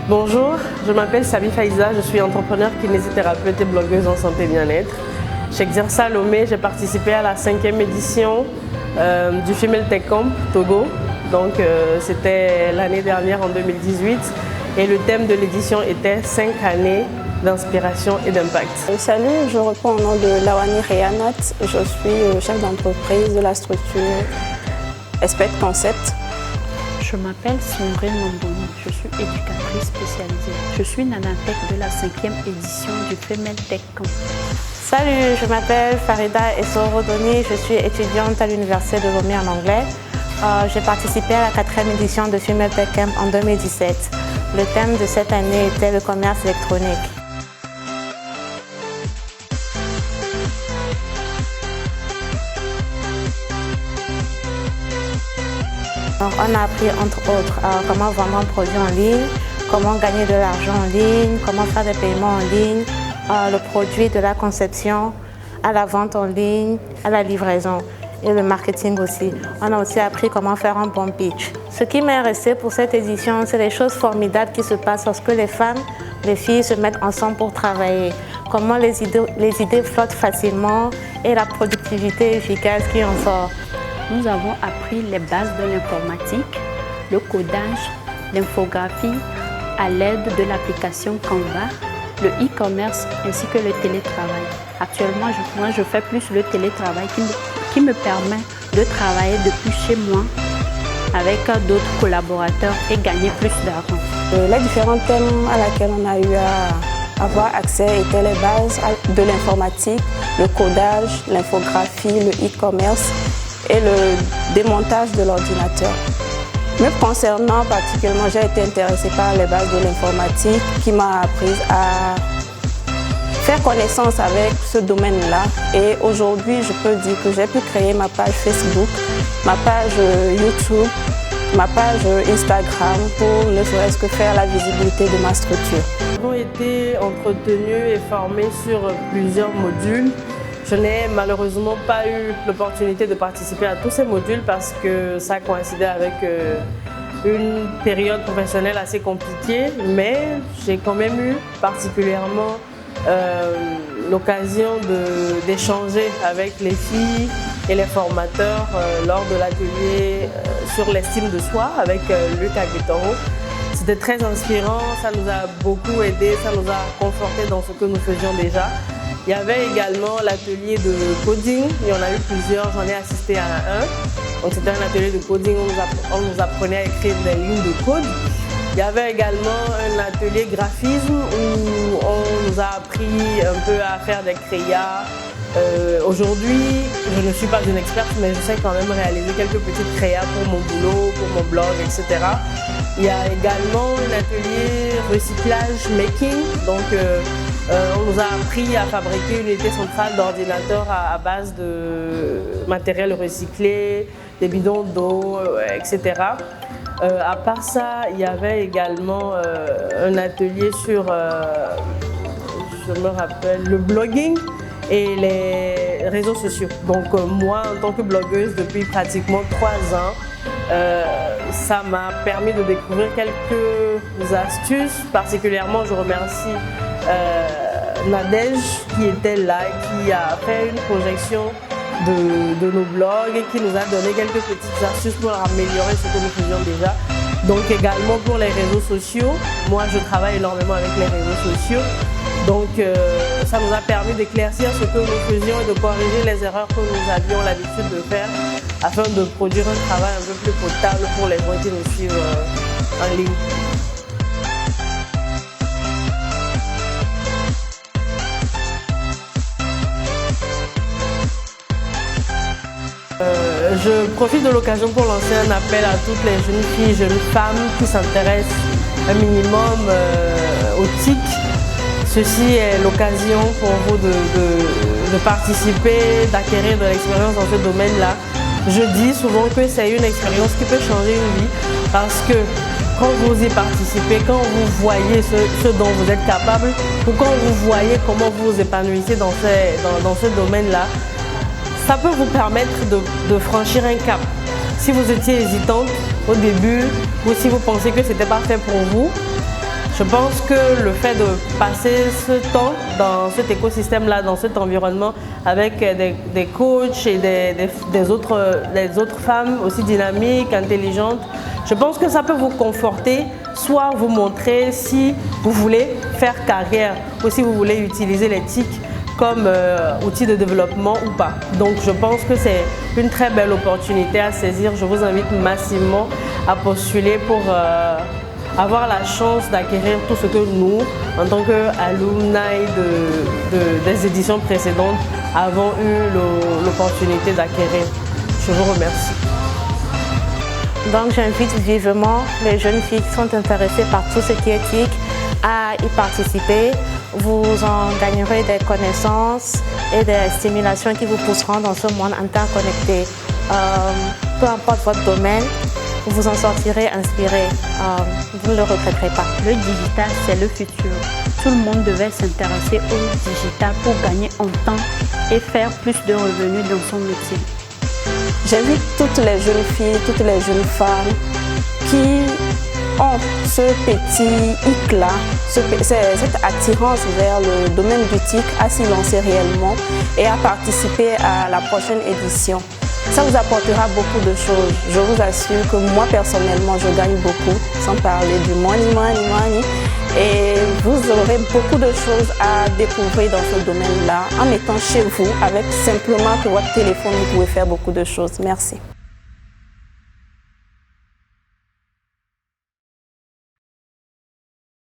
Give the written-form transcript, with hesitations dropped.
Bonjour, je m'appelle Sabi Faiza, je suis entrepreneur, kinésithérapeute et blogueuse en santé et bien-être. J'exerce à Lomé, j'ai participé à la 5e édition du Female Tech Camp Togo. Donc c'était l'année dernière en 2018 et le thème de l'édition était 5 années d'inspiration et d'impact. Salut, je réponds au nom de Lawani Reyanat. Je suis chef d'entreprise de la structure Expert Concept. Je m'appelle Simrine Mambouni, je suis éducatrice spécialisée. Je suis nanatech de la 5e édition du Female Tech Camp. Salut, je m'appelle Farida Essoro-Doni, je suis étudiante à l'Université de Lomé en anglais. J'ai participé à la 4e édition de Female Tech Camp en 2017. Le thème de cette année était le commerce électronique. Donc, on a appris entre autres comment vendre un produit en ligne, comment gagner de l'argent en ligne, comment faire des paiements en ligne, le produit de la conception à la vente en ligne, à la livraison et le marketing aussi. On a aussi appris comment faire un bon pitch. Ce qui m'est resté pour cette édition, c'est les choses formidables qui se passent lorsque les femmes, les filles se mettent ensemble pour travailler. Comment les idées flottent facilement et la productivité efficace qui en sort. Nous avons appris les bases de l'informatique, le codage, l'infographie à l'aide de l'application Canva, le e-commerce ainsi que le télétravail. Actuellement, moi, je fais plus le télétravail qui me permet de travailler depuis chez moi avec d'autres collaborateurs et gagner plus d'argent. Les différents thèmes à laquelle on a eu à avoir accès étaient les bases de l'informatique, le codage, l'infographie, le e-commerce et le démontage de l'ordinateur. Me concernant particulièrement, j'ai été intéressée par les bases de l'informatique qui m'a appris à faire connaissance avec ce domaine-là. Et aujourd'hui, je peux dire que j'ai pu créer ma page Facebook, ma page YouTube, ma page Instagram pour ne serait-ce que faire la visibilité de ma structure. Nous avons été entretenus et formés sur plusieurs modules. Je n'ai malheureusement pas eu l'opportunité de participer à tous ces modules parce que ça coïncidait avec une période professionnelle assez compliquée, mais j'ai quand même eu particulièrement l'occasion d'échanger avec les filles et les formateurs lors de l'atelier sur l'estime de soi avec Luc Aguetoro. C'était très inspirant, ça nous a beaucoup aidé, ça nous a conforté dans ce que nous faisions déjà. Il y avait également l'atelier de coding, il y en a eu plusieurs, j'en ai assisté à un. Donc c'était un atelier de coding où on nous apprenait à écrire des lignes de code. Il y avait également un atelier graphisme où on nous a appris un peu à faire des créas. Aujourd'hui, je ne suis pas une experte, mais je sais quand même réaliser quelques petites créas pour mon boulot, pour mon blog, etc. Il y a également un atelier recyclage making. Donc, on nous a appris à fabriquer une unité centrale d'ordinateur à base de matériel recyclé, des bidons d'eau, etc. À part ça, il y avait également un atelier sur, je me rappelle, le blogging et les réseaux sociaux. Donc moi, en tant que blogueuse depuis pratiquement 3 ans, ça m'a permis de découvrir quelques astuces. Particulièrement, je remercie Nadège qui était là, qui a fait une projection de nos blogs et qui nous a donné quelques petites astuces pour améliorer ce que nous faisions déjà. Donc également pour les réseaux sociaux, moi je travaille énormément avec les réseaux sociaux. Donc ça nous a permis d'éclaircir ce que nous faisions et de corriger les erreurs que nous avions l'habitude de faire afin de produire un travail un peu plus potable pour les gens qui nous suivent en ligne. Je profite de l'occasion pour lancer un appel à toutes les jeunes filles, jeunes femmes qui s'intéressent un minimum au TIC. Ceci est l'occasion pour vous de participer, d'acquérir de l'expérience dans ce domaine-là. Je dis souvent que c'est une expérience qui peut changer une vie parce que quand vous y participez, quand vous voyez ce dont vous êtes capable ou quand vous voyez comment vous vous épanouissez dans ce domaine-là, ça peut vous permettre de franchir un cap. Si vous étiez hésitante au début ou si vous pensez que ce n'était pas fait pour vous, Je pense que le fait de passer ce temps dans cet écosystème-là, dans cet environnement, avec des coachs et des autres femmes aussi dynamiques, intelligentes, je pense que ça peut vous conforter, soit vous montrer si vous voulez faire carrière ou si vous voulez utiliser les TIC comme outil de développement ou pas. Donc je pense que c'est une très belle opportunité à saisir. Je vous invite massivement à postuler pour avoir la chance d'acquérir tout ce que nous, en tant qu'alumni des éditions précédentes, avons eu l'opportunité d'acquérir. Je vous remercie. Donc j'invite vivement les jeunes filles qui sont intéressées par tout ce qui est TIC à y participer. Vous en gagnerez des connaissances et des stimulations qui vous pousseront dans ce monde interconnecté. Peu importe votre domaine, vous en sortirez inspiré. Vous ne le regretterez pas. Le digital, c'est le futur. Tout le monde devait s'intéresser au digital pour gagner en temps et faire plus de revenus dans son métier. J'invite toutes les jeunes filles, toutes les jeunes femmes qui ont ce petit hic-là, cette attirance vers le domaine du TIC à s'y lancer réellement et à participer à la prochaine édition. Ça vous apportera beaucoup de choses. Je vous assure que moi personnellement, je gagne beaucoup, sans parler du money. Et vous aurez beaucoup de choses à découvrir dans ce domaine-là en étant chez vous, avec simplement que votre téléphone, vous pouvez faire beaucoup de choses. Merci.